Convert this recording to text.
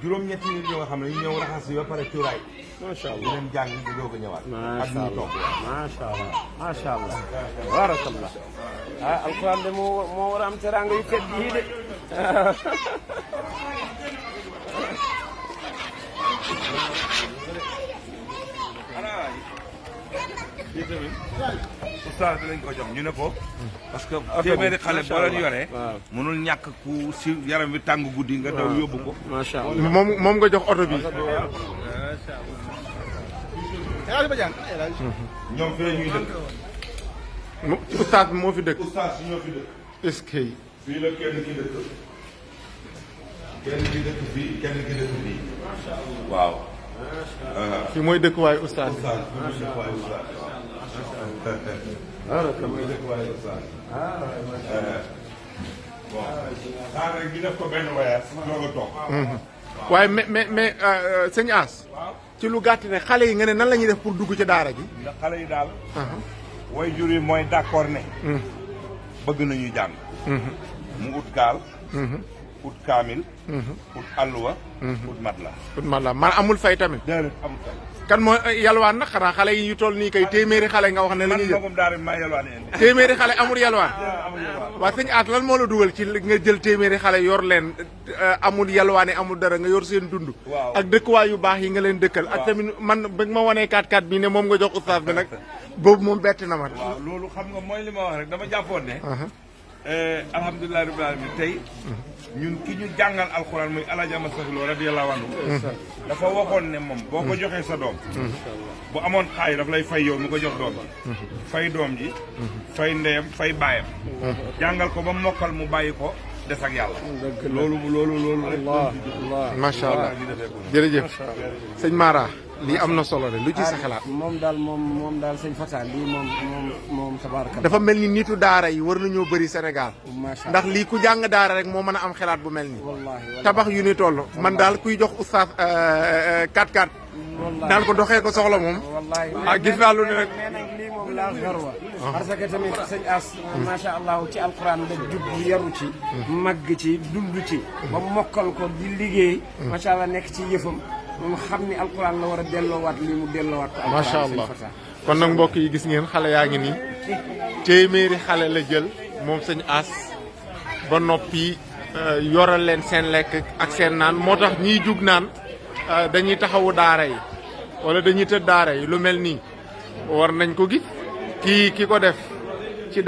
juróom-ñetti nit ñoo nga xam ne ñu ñëw raxas yi ba pare cuuraay. macha allah di leen jàng di doog a ñëwaat. macha allah macha allah macha allah. barakallah. ah alquran de moo war a am teraanga yu tedd yii de. lii tamit oustaz dinañ ko jox ñu ne ko. parce que téeméeri xale boo leen yoree. mënul ñàkk ku si yaram bi tàng guddi nga daw yóbbu ko. macha allah moom nga jox oto bi. ñoom fii la ñuy dëkk. oustaz bi moo fi dëkk. oustaz si ñoo fi dëkk. est-ce que. fii la kenn ki dëkk. kenn ki dëkk fii kenn ki dëkk fii. waaw. fi mooy dëkkuwaay oustaz. oustaz fi mooy dëkkuwaay oustaz. fi mooy dëkkuwaay oustaz. bon. xaaral rek ñu def ko benn voyage. doog a toog. waaye mais sëñ As. ci lu gàtt ne xale yi nga ne nan la ñuy def pour dugg ci daara ji. ndax xale yi daal. way jur yi mooy d'accord ne. bëgg nañu jàng. mu ut gaal. ut kaamil. ut alluwa. ut matla. ut matla man amul fay tamit. déedéet amul fay. kan mooy yalwaan nag xanaa xale yi ñu toll nii kay téeméeri xale nga wax ne la ñuy jël. man daal maa yalwaan indi. téeméeri xale amul yalwaan. waa sëñ As lan moo la dugal ci nga jël téeméeri xale yor leen amul yalwaane amul dara nga yor seen dund. ak dëkkuwaay yu baax yi nga leen dëkkal. ak tamit man ba ma wanee 4x4 bi ne moom nga jox oustaz bi nag boobu moom bett na ma. waaw loolu xam nga mooy li ma wax rek dama jàppoon ne. alhamdulilah rabbil alamin tey. ñun ki ñu jàngal alxuraan muy El Hadj Amady Sakhir Lo radiyallahu anhu dafa waxoon ne moom boo ko joxee sa doom. bu amoon xaay daf lay fay yow mu ko jox doom ji. fay doom ji. fay ndeyam fay baayam. jàngal ko ba mokkal mu bàyyi ko des ak yàlla. loolu rek. macha allah jërëjëf sëñ Mara lii am na solo de lu ci sa xalaat. moom daal sëñ Fata lii moom tabaaraka. dafa mel ni nitu daara yi war nañoo bëri Sénégal. ndax lii ku jàng daara rek moo mën a am xalaat bu mel nii. tabax yu ni toll man daal kuy jox oustaz 4x4. naan ko doxee ko soxla moom. ah gis naa lu ne rek. mais nag lii moom laa xarwa. parce que tamit sëñ As. macha allah ci alquran la jub yaru ci. màgg ci dund ci. ba mokkal ko di liggéey. macha allah nekk ci yëfam. moom xam ni alquran la war a delloowaat lii mu delloowaat ko. macha allah kon nag mbokk yi gis ngeen xale yaa ngi nii téeméeri xale la jël moom sëñ As ba noppi yoral leen seen lekk ak seen naan moo tax ñiy jug naan dañuy taxawu daara yi wala dañuy tëdd daara yi lu mel nii war nañ ko gis ki ko def